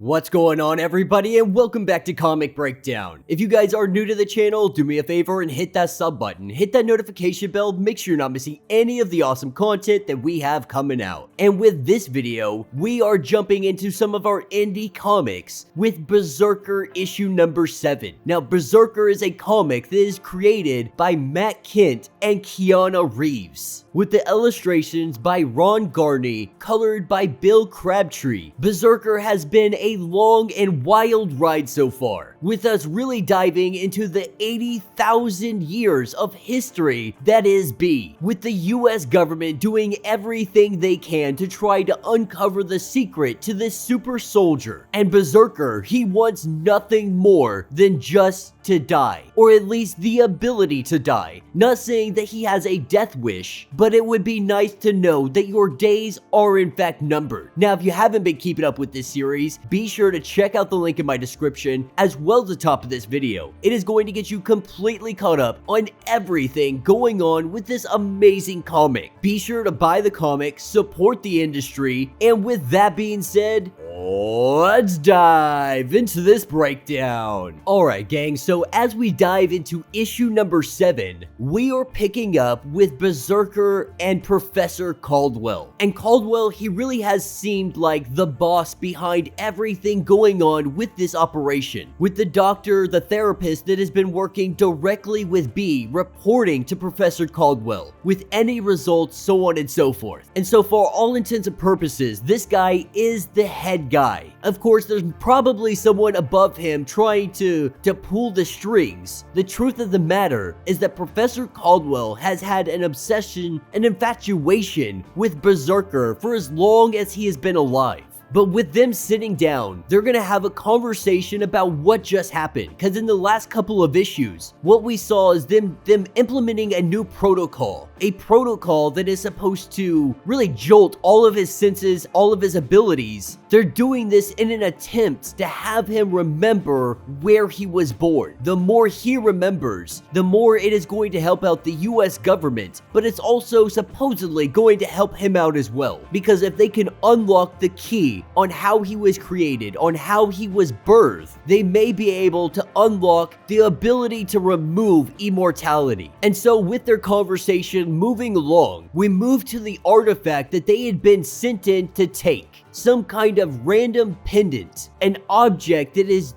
What's going on, everybody, and welcome back to Comic Breakdown. If you guys are new to the channel, do me a favor and hit that sub button, hit that notification bell, make sure you're not missing any of the awesome content that we have coming out. And with this video, we are jumping into some of our indie comics with Brzrkr issue number 7. Now, Brzrkr is a comic that is created by Matt Kindt and Keanu Reeves, with the illustrations by Ron Garney, colored by Bill Crabtree. Brzrkr has been a long and wild ride so far, with us really diving into the 80,000 years of history that is B, with the US government doing everything they can to try to uncover the secret to this super soldier. And Brzrkr, he wants nothing more than just to die, or at least the ability to die. Not saying that he has a death wish, but it would be nice to know that your days are in fact numbered. Now, if you haven't been keeping up with this series, be sure to check out the link in my description as well as the top of this video. It is going to get you completely caught up on everything going on with this amazing comic. Be sure to buy the comic, support the industry, and with that being said, let's dive into this breakdown. Alright gang, so as we dive into issue number 7, we are picking up with Brzrkr and Professor Caldwell. And Caldwell, he really has seemed like the boss behind everything going on with this operation, with the doctor, the therapist that has been working directly with B, reporting to Professor Caldwell with any results, so on and so forth. And so for all intents and purposes, this guy is the head guy. Of course, there's probably someone above him trying to pull the strings. The truth of the matter is that Professor Caldwell has had an obsession, an infatuation with Brzrkr for as long as he has been alive. But with them sitting down, they're gonna have a conversation about what just happened. Because in the last couple of issues, what we saw is them implementing a new protocol. A protocol that is supposed to really jolt all of his senses, all of his abilities. They're doing this in an attempt to have him remember where he was born. The more he remembers, the more it is going to help out the US government, but it's also supposedly going to help him out as well. Because if they can unlock the key on how he was created, on how he was birthed, they may be able to unlock the ability to remove immortality. And so with their conversation moving along, we move to the artifact that they had been sent in to take. Some kind of random pendant, an object that is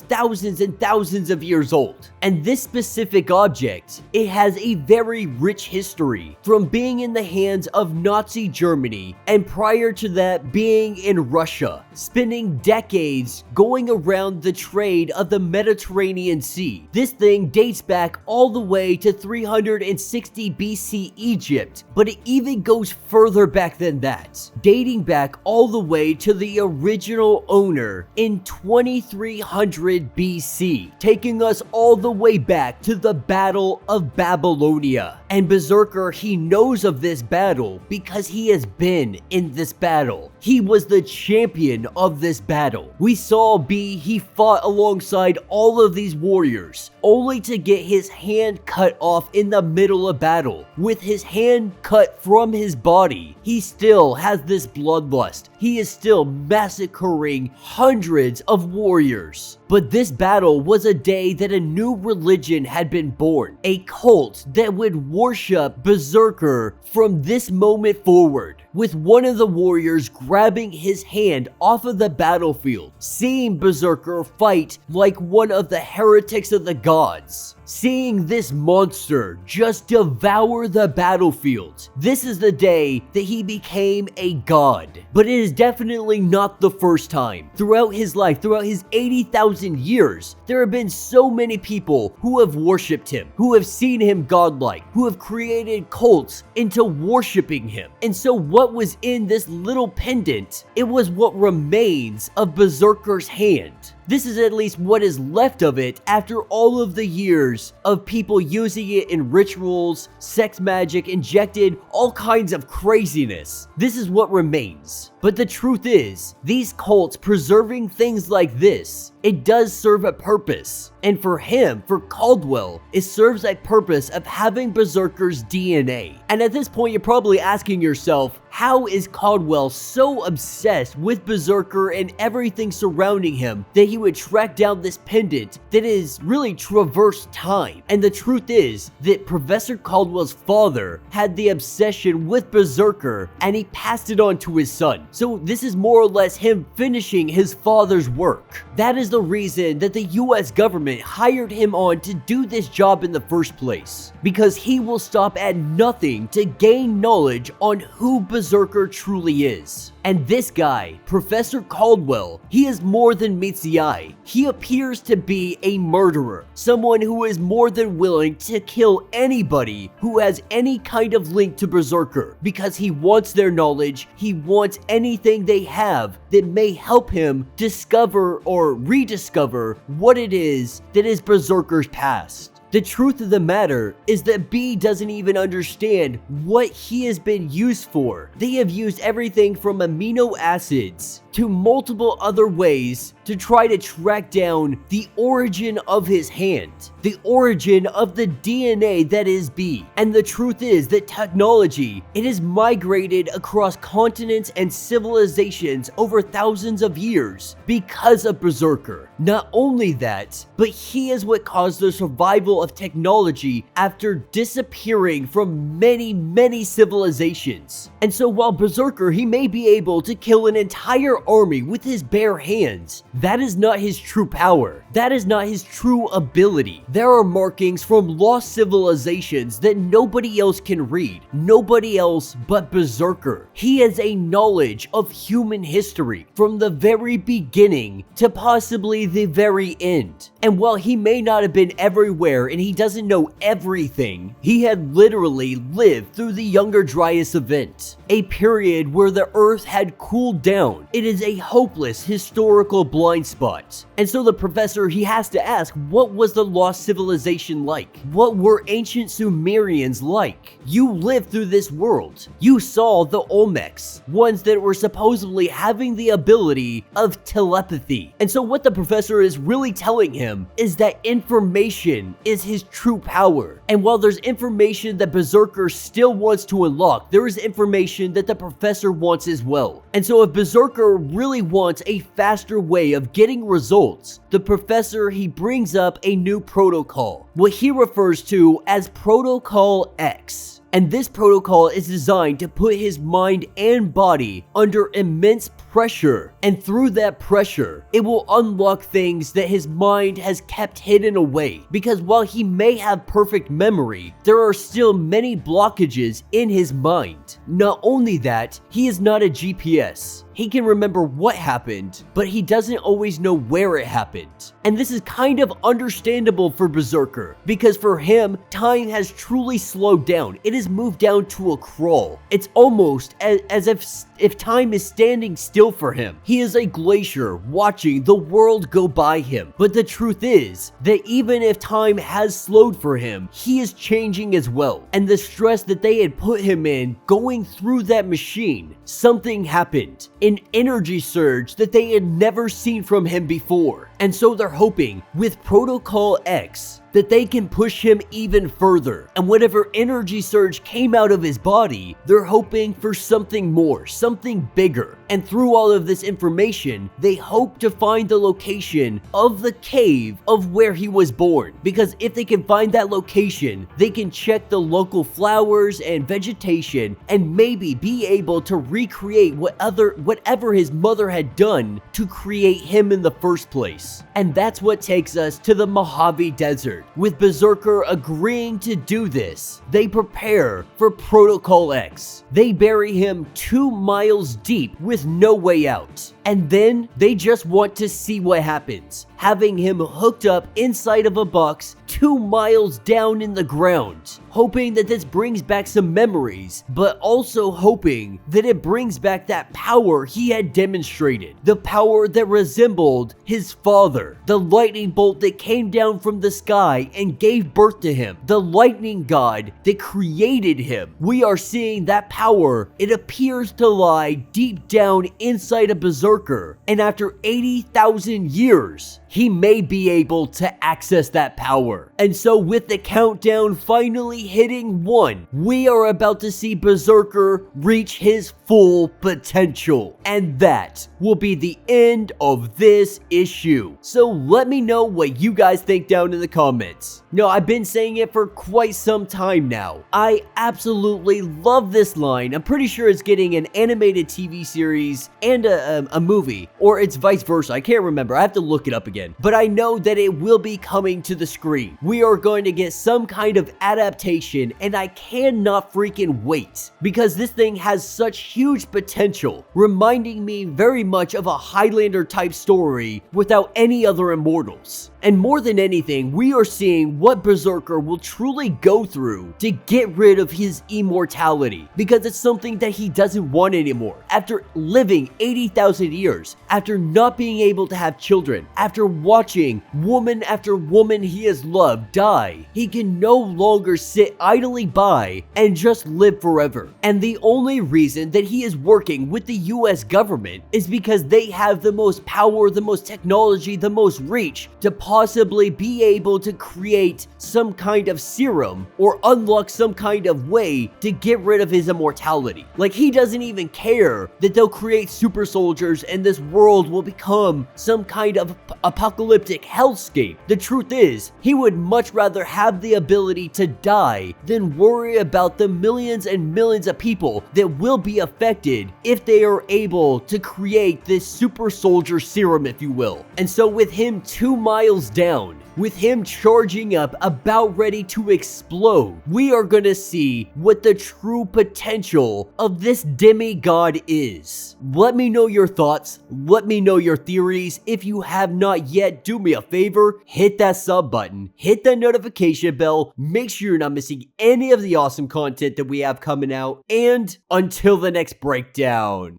thousands and thousands of years old. And this specific object, it has a very rich history, from being in the hands of Nazi Germany, and prior to that being in Russia, spending decades going around the trade of the Mediterranean Sea. This thing dates back all the way to 360 BC Egypt, but it even goes further back than that, dating back all the way to the original owner in 2300 BC, taking us all the way back to the Battle of Babylonia. And Brzrkr, he knows of this battle because he has been in this battle. He was the champion of this battle. We saw B, he fought alongside all of these warriors, only to get his hand cut off in the middle of battle. With his hand cut from his body, he still has this bloodlust. He is still massacring hundreds of warriors. But this battle was a day that a new religion had been born, a cult that would worship Brzrkr from this moment forward, with one of the warriors grabbing his hand off of the battlefield, seeing Brzrkr fight like one of the heretics of the gods. Seeing this monster just devour the battlefield. This is the day that he became a god. But it is definitely not the first time. Throughout his life, throughout his 80,000 years, there have been so many people who have worshipped him, who have seen him godlike, who have created cults into worshiping him. And so what was in this little pendant? It was what remains of Brzrkr's hand. This is at least what is left of it after all of the years of people using it in rituals, sex magic, injected all kinds of craziness. This is what remains. But the truth is, these cults preserving things like this, it does serve a purpose. And for him, for Caldwell, it serves a purpose of having Brzrkr's DNA. And at this point, you're probably asking yourself, how is Caldwell so obsessed with Brzrkr and everything surrounding him that he would track down this pendant that is really traversed time? And the truth is that Professor Caldwell's father had the obsession with Brzrkr and he passed it on to his son. So this is more or less him finishing his father's work. That is the reason that the US government hired him on to do this job in the first place, because he will stop at nothing to gain knowledge on who Brzrkr truly is. And this guy, Professor Caldwell, he is more than meets the eye. He appears to be a murderer, someone who is more than willing to kill anybody who has any kind of link to Brzrkr, because he wants their knowledge, he wants anything they have that may help him discover or rediscover what it is that is Brzrkr's past. The truth of the matter is that B doesn't even understand what he has been used for. They have used everything from amino acids to multiple other ways to try to track down the origin of his hand, the origin of the DNA that is B. And the truth is that technology, it has migrated across continents and civilizations over thousands of years because of Brzrkr. Not only that, but he is what caused the survival of technology after disappearing from many civilizations. And so while Brzrkr, he may be able to kill an entire army with his bare hands, that is not his true power. That is not his true ability. There are markings from lost civilizations that nobody else can read. Nobody else but Brzrkr. He has a knowledge of human history from the very beginning to possibly the very end. And while he may not have been everywhere and he doesn't know everything, he had literally lived through the Younger Dryas event, a period where the earth had cooled down. It is a hopeless historical blind spot. And so the professor, he has to ask, what was the lost civilization like? What were ancient Sumerians like? You lived through this world. You saw the Olmecs, ones that were supposedly having the ability of telepathy. And so what the professor is really telling him is that information is his true power. And while there's information that Brzrkr still wants to unlock, there is information that the professor wants as well. And so if Brzrkr really wants a faster way of getting results, the professor, he brings up a new protocol, what he refers to as Protocol X. And this protocol is designed to put his mind and body under immense pressure. And through that pressure, it will unlock things that his mind has kept hidden away. Because while he may have perfect memory, there are still many blockages in his mind. Not only that, he is not a GPS. He can remember what happened, but he doesn't always know where it happened. And this is kind of understandable for Brzrkr, because for him, time has truly slowed down. It has moved down to a crawl. It's almost as if time is standing still for him. He is a glacier watching the world go by him. But the truth is that even if time has slowed for him, he is changing as well. And the stress that they had put him in going through that machine, something happened. An energy surge that they had never seen from him before. And so they're hoping with Protocol X that they can push him even further. And whatever energy surge came out of his body, they're hoping for something more, something bigger. And through all of this information, they hope to find the location of the cave of where he was born. Because if they can find that location, they can check the local flowers and vegetation and maybe be able to recreate whatever his mother had done to create him in the first place. And that's what takes us to the Mojave Desert. With Brzrkr agreeing to do this, they prepare for Protocol X. They bury him 2 miles deep with no way out. And then they just want to see what happens, having him hooked up inside of a box 2 miles down in the ground. hoping that this brings back some memories, but also hoping that it brings back that power he had demonstrated, the power that resembled his father, the lightning bolt that came down from the sky and gave birth to him, the lightning god that created him. We are seeing that power. It appears to lie deep down inside a Brzrkr, and after 80,000 years, he may be able to access that power. And so with the countdown finally hitting 1, we are about to see Brzrkr reach his full potential. And that will be the end of this issue. So let me know what you guys think down in the comments. No, I've been saying it for quite some time now. I absolutely love this line. I'm pretty sure it's getting an animated TV series and a movie, or it's vice versa. I can't remember. I have to look it up again. But I know that it will be coming to the screen. We are going to get some kind of adaptation, and I cannot freaking wait, because this thing has such huge potential, reminding me very much of a Highlander type story without any other immortals. And more than anything, we are seeing what Brzrkr will truly go through to get rid of his immortality, because it's something that he doesn't want anymore. After living 80,000 years, after not being able to have children, after watching woman after woman he has loved die, he can no longer sit idly by and just live forever. And the only reason that he is working with the US government is because they have the most power, the most technology, the most reach to possibly be able to create some kind of serum or unlock some kind of way to get rid of his immortality. Like, he doesn't even care that they'll create super soldiers and this world will become some kind of apocalyptic hellscape. The truth is, he would much rather have the ability to die than worry about the millions and millions of people that will be affected if they are able to create this super soldier serum, if you will. And so with him 2 miles down, with him charging up, about ready to explode, we are gonna see what the true potential of this demigod is. Let me know your thoughts. Let me know your theories. If you have not yet, do me a favor, hit that sub button, hit that notification bell, make sure you're not missing any of the awesome content that we have coming out, and until the next breakdown.